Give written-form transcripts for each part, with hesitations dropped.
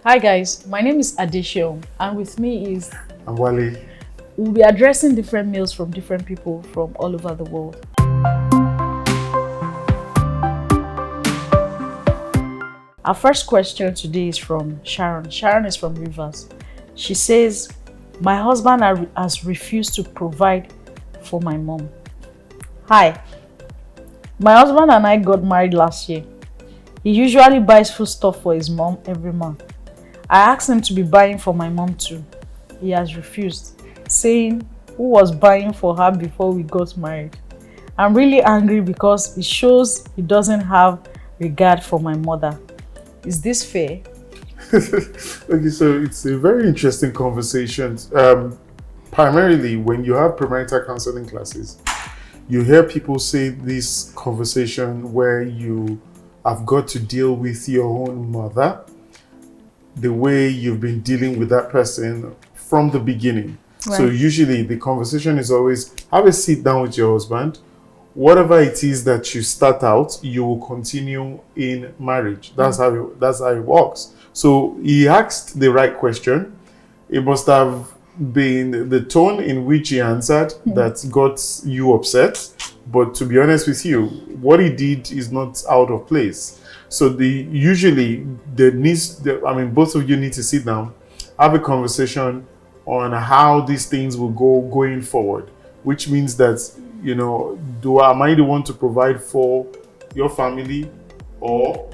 Hi guys, my name is Adesho and with me is I'm Wale. we'll be addressing different mails from different people from all over the world. Our first question today is from Sharon. Sharon is from Rivers. She says, my husband has refused to provide for my mom. Hi, my husband and I got married last year. He usually buys food stuff for his mom every month. I asked him to be buying for my mom too. He has refused, saying who was buying for her before we got married. I'm really angry because it shows he doesn't have regard for my mother. Is this fair? Okay, so it's a very interesting conversation. Primarily, when you have premarital counseling classes, you hear people say this conversation where you have got to deal with your own mother the way you've been dealing with that person from the beginning. Right. So usually the conversation is always have a sit down with your husband. Whatever it is that you start out, you will continue in marriage. That's how it works. So he asked the right question. It must have been the tone in which he answered that got you upset. But to be honest with you, what he did is not out of place. So both of you need to sit down, have a conversation on how these things will go going forward, which means that, am I the one to provide for your family, or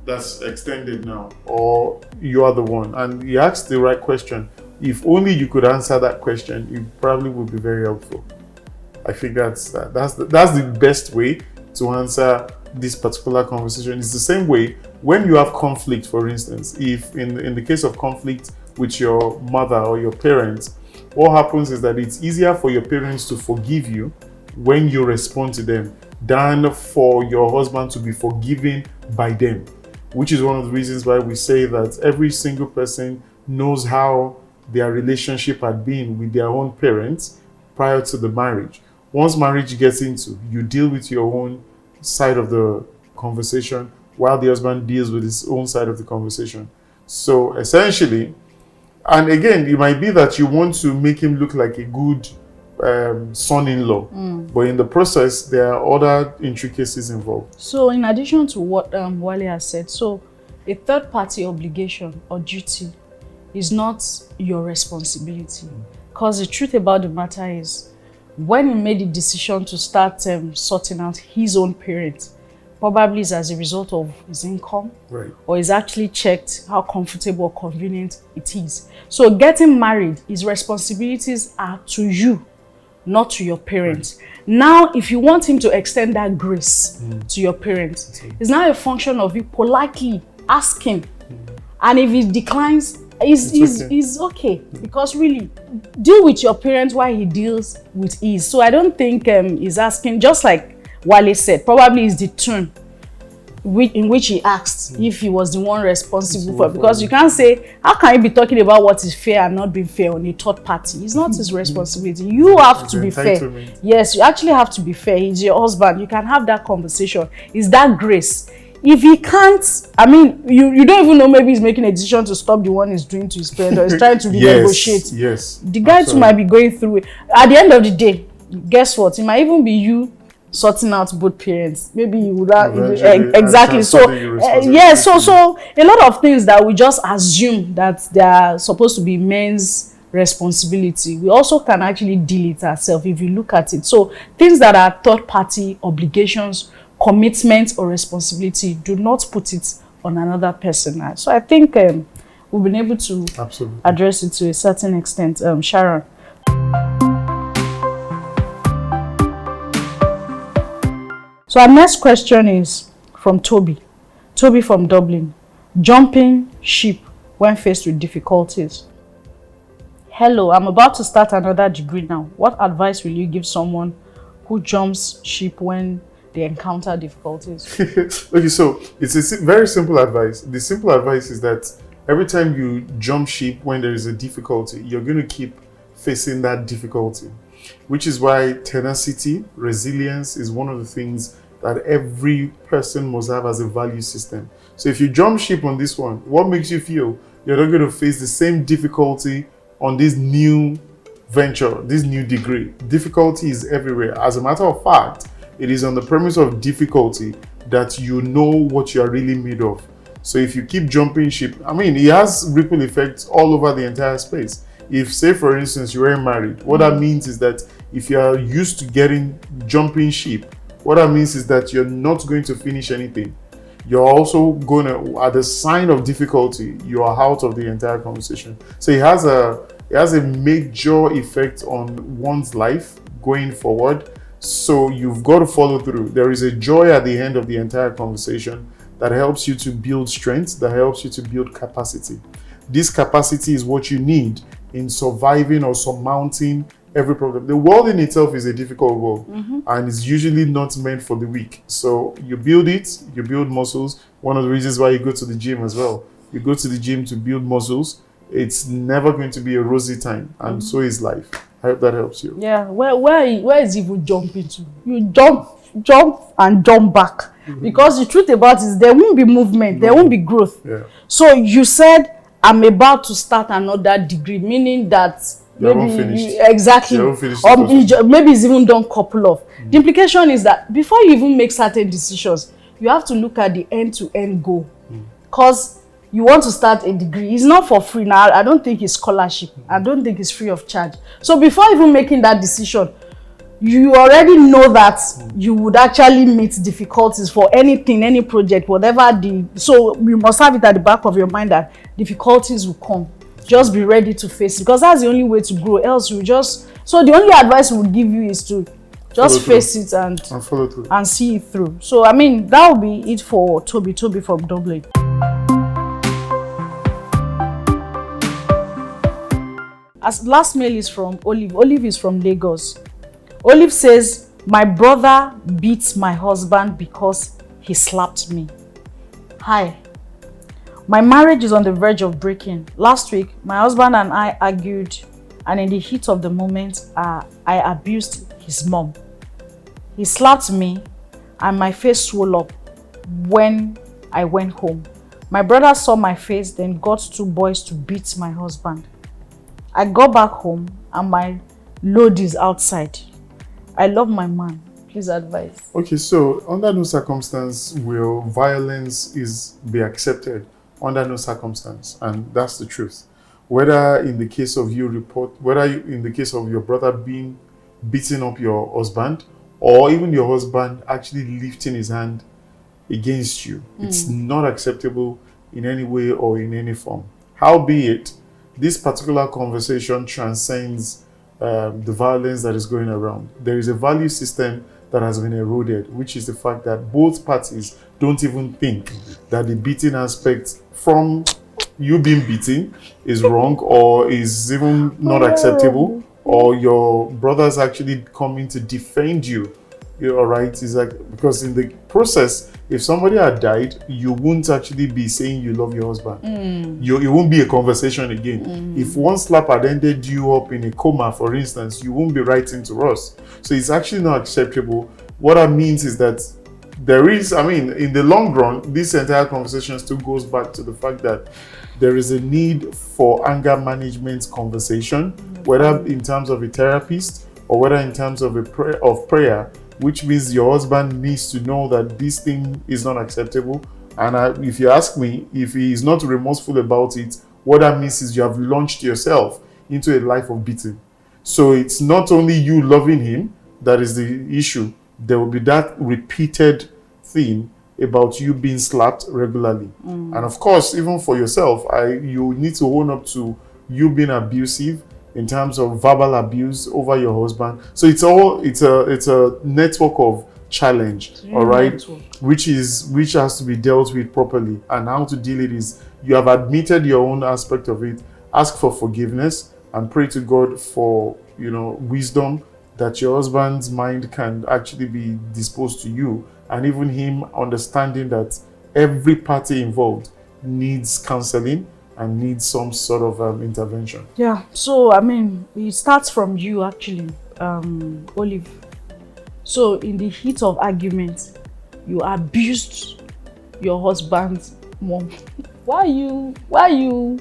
that's extended now, or you are the one? And he asked the right question. If only you could answer that question, it probably would be very helpful. I think that's the best way to answer this particular conversation. It's the same way when you have conflict, for instance. If in the case of conflict with your mother or your parents, what happens is that it's easier for your parents to forgive you when you respond to them than for your husband to be forgiven by them, which is one of the reasons why we say that every single person knows how their relationship had been with their own parents prior to the marriage. Once marriage gets into, you deal with your own side of the conversation while the husband deals with his own side of the conversation. So essentially, and again, it might be that you want to make him look like a good son-in-law, but in the process, there are other intricacies involved. So in addition to what Wale has said, so a third-party obligation or duty is not your responsibility. Because the truth about the matter is, when he made the decision to start sorting out his own parents, probably is as a result of his income, right, or he's actually checked how comfortable or convenient it is. So getting married, his responsibilities are to you, not to your parents. Right. Now, if you want him to extend that grace to your parents, it's now a function of you politely asking. And if he declines, is okay, because really deal with your parents while he deals with ease. So I don't think he's asking, just like Wale said, probably is the tone in which he asked if he was the one responsible for it. Because you can't say, how can you be talking about what is fair and not being fair on a third party? It's not his responsibility. You have to be fair. Yes, you actually have to be fair. He's your husband. You can have that conversation. Is that grace? If he can't, you don't even know, maybe he's making a decision to stop the one he's doing to his parents, or he's trying to renegotiate. Yes. The guy too might be going through it. At the end of the day, guess what? It might even be you sorting out both parents. Maybe you would have exactly. So so a lot of things that we just assume that they are supposed to be men's responsibility, we also can actually deal it ourselves if you look at it. So things that are third-party obligations, commitment or responsibility, do not put it on another person. So I think we've been able to address it to a certain extent. Sharon. So our next question is from Toby. Toby from Dublin. Jumping ship when faced with difficulties. Hello, I'm about to start another degree now. What advice will you give someone who jumps ship when they encounter difficulties? Okay, so it's a very simple advice. The simple advice is that every time you jump ship when there is a difficulty, you're going to keep facing that difficulty, which is why tenacity, resilience is one of the things that every person must have as a value system. So if you jump ship on this one, what makes you feel you're not going to face the same difficulty on this new venture, this new degree. Difficulty is everywhere. As a matter of fact, it is on the premise of difficulty that you know what you are really made of. So if you keep jumping ship, I mean, it has ripple effects all over the entire space. If, say, for instance, you are married, what that means is that if you are used to jumping ship, what that means is that you're not going to finish anything. You're also going to, at the sign of difficulty, you are out of the entire conversation. So it has a major effect on one's life going forward. So you've got to follow through. There is a joy at the end of the entire conversation that helps you to build strength, that helps you to build capacity. This capacity is what you need in surviving or surmounting every problem. The world in itself is a difficult world, and it's usually not meant for the weak. So you build it, you build muscles. One of the reasons why you go to the gym as well. You go to the gym to build muscles. It's never going to be a rosy time, and so is life. I hope that helps you. Yeah, where is evil jumping to? You jump and jump back. Because the truth about it is there won't be movement, there won't be growth. Yeah. So you said, I'm about to start another degree, meaning that maybe exactly, or maybe it's even done couple of. The implication is that before you even make certain decisions, you have to look at the end-to-end goal. Because you want to start a degree, it's not for free now. I don't think it's scholarship. I don't think it's free of charge. So before even making that decision, you already know that you would actually meet difficulties for anything, any project, whatever so you must have it at the back of your mind that difficulties will come. Just be ready to face it, because that's the only way to grow. Else you so the only advice we would give you is to just face it and follow through and see it through. So I mean, that will be it for Toby from Dublin. As last mail is from Olive. Olive is from Lagos. Olive says, my brother beats my husband because he slapped me. Hi. My marriage is on the verge of breaking. Last week, my husband and I argued, and in the heat of the moment, I abused his mom. He slapped me, and my face swelled up when I went home. My brother saw my face, then got 2 boys to beat my husband. I got back home, and my load is outside. I love my man. Please advise. Okay, so under no circumstance will violence be accepted. Under no circumstance, and that's the truth. Whether in the case of in the case of your brother beating up your husband, or even your husband actually lifting his hand against you, it's not acceptable in any way or in any form. Howbeit, this particular conversation transcends the violence that is going around. There is a value system that has been eroded, which is the fact that both parties don't even think that the beating aspect from you being beaten is wrong or is even not acceptable, or your brother's actually coming to defend you. You're all right. It's like, because in the process, if somebody had died, you wouldn't actually be saying you love your husband. It won't be a conversation again. If one slap had ended you up in a coma, for instance, you won't be writing to us. So it's actually not acceptable. What that means is that there is, in the long run, this entire conversation still goes back to the fact that there is a need for anger management conversation, whether in terms of a therapist or whether in terms of prayer, which means your husband needs to know that this thing is not acceptable. And if you ask me, if he is not remorseful about it, what that means is you have launched yourself into a life of beating. So it's not only you loving him that is the issue. There will be that repeated theme about you being slapped regularly. And of course, even for yourself, you need to own up to you being abusive in terms of verbal abuse over your husband. So it's a network of challenge, all right, which has to be dealt with properly. And how to deal it is, you have admitted your own aspect of it, ask for forgiveness, and pray to God for wisdom, that your husband's mind can actually be disposed to you, and even him understanding that every party involved needs counseling and needs some sort of intervention. Yeah, so it starts from you actually, Olive. So in the heat of argument, you abused your husband's mom. Why are you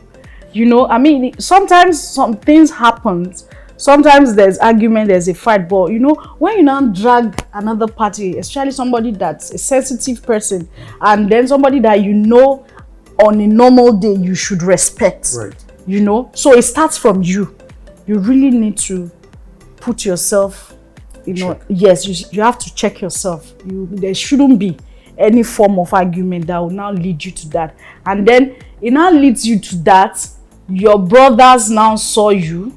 You know, I mean, sometimes some things happen. Sometimes there's argument, there's a fight, but you know, when you now drag another party, especially somebody that's a sensitive person, and then somebody that you know on a normal day you should respect, Right. you know, so it starts from you. You really need to put yourself, you know, Check. yes, you have to check yourself. There shouldn't be any form of argument that will now lead you to that, and then it now leads you to that. Your brothers now saw you.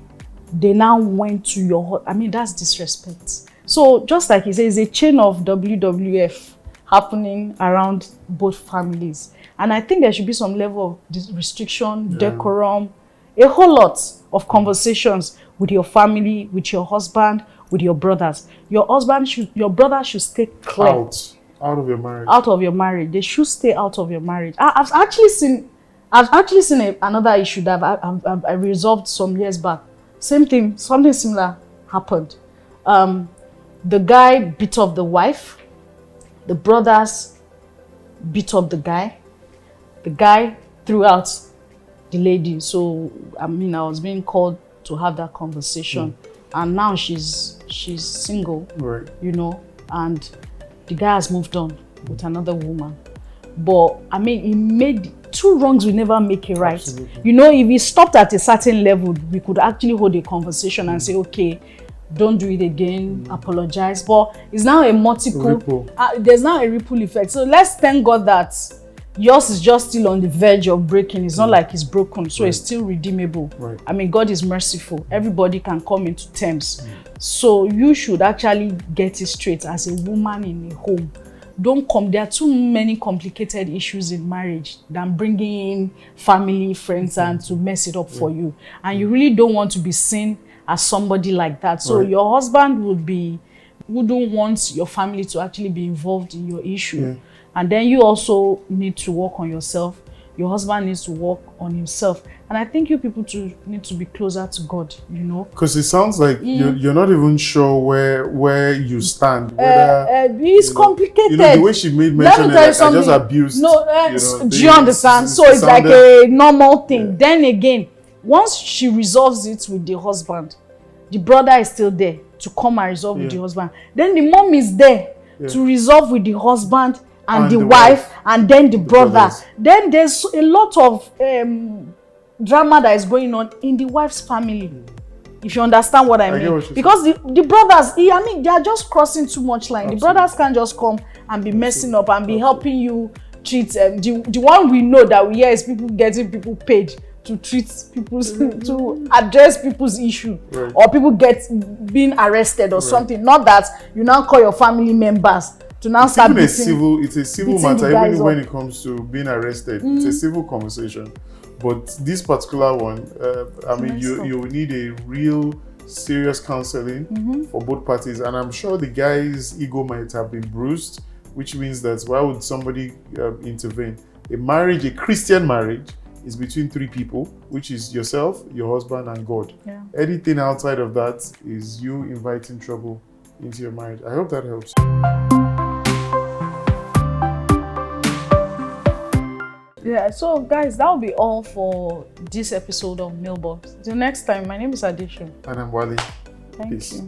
They now went to your, I mean, that's disrespect. So just like he says, a chain of WWF happening around both families. And I think there should be some level of restriction, decorum, a whole lot of conversations with your family, with your husband, with your brothers. Your brother should stay clear. Out of your marriage. Out of your marriage. They should stay out of your marriage. I've actually seen another issue that I resolved some years back. Same thing, something similar happened. The guy beat up the wife. The brothers beat up the guy. The guy threw out the lady. So, I mean, I was being called to have that conversation. And now she's single, Right. you know, and the guy has moved on with another woman. But, I mean, he made two wrongs will never make it right. Absolutely. You know, if he stopped at a certain level, we could actually hold a conversation and say, okay, don't do it again, apologize. But it's now a multiple, there's now a ripple effect. So let's thank God that yours is just still on the verge of breaking. It's not like it's broken, so it's still redeemable. Right. I mean, God is merciful. Everybody can come into terms. So you should actually get it straight as a woman in a home. Don't come. There are too many complicated issues in marriage than bringing in family, friends, and to mess it up for you. And you really don't want to be seen as somebody like that. So your husband wouldn't want your family to actually be involved in your issue. And then you also need to work on yourself. Your husband needs to work on himself. And I think you people need to be closer to God, you know. Because it sounds like you're not even sure where you stand. Whether, it's complicated. You know, the way she made mention of it, I just abused. No, do you understand? So it's like a normal thing. Then again, once she resolves it with the husband, the brother is still there to come and resolve with the husband. Then the mom is there to resolve with the husband and the wife, and then the brother. Brothers. Then there's a lot of drama that is going on in the wife's family. If you understand what I mean. Because the brothers, I mean, they are just crossing too much line. Absolutely. The brothers can't just come and be messing up and be helping you treat the one we know that we hear is people getting people paid to treat people's to address people's issue, or people being arrested or something. Not that you now call your family members to now start beating. It's a civil matter, even when it comes to being arrested. It's a civil conversation. But this particular one, I mean, you need a real serious counseling for both parties. And I'm sure the guy's ego might have been bruised, which means that why would somebody intervene? A Christian marriage, is between three people, which is yourself, your husband, and God. Yeah. Anything outside of that is you inviting trouble into your marriage. I hope that helps. Yeah, so guys, that will be all for this episode of Mailbox. Till next time, my name is Adesha. And I'm Wale. Thank you.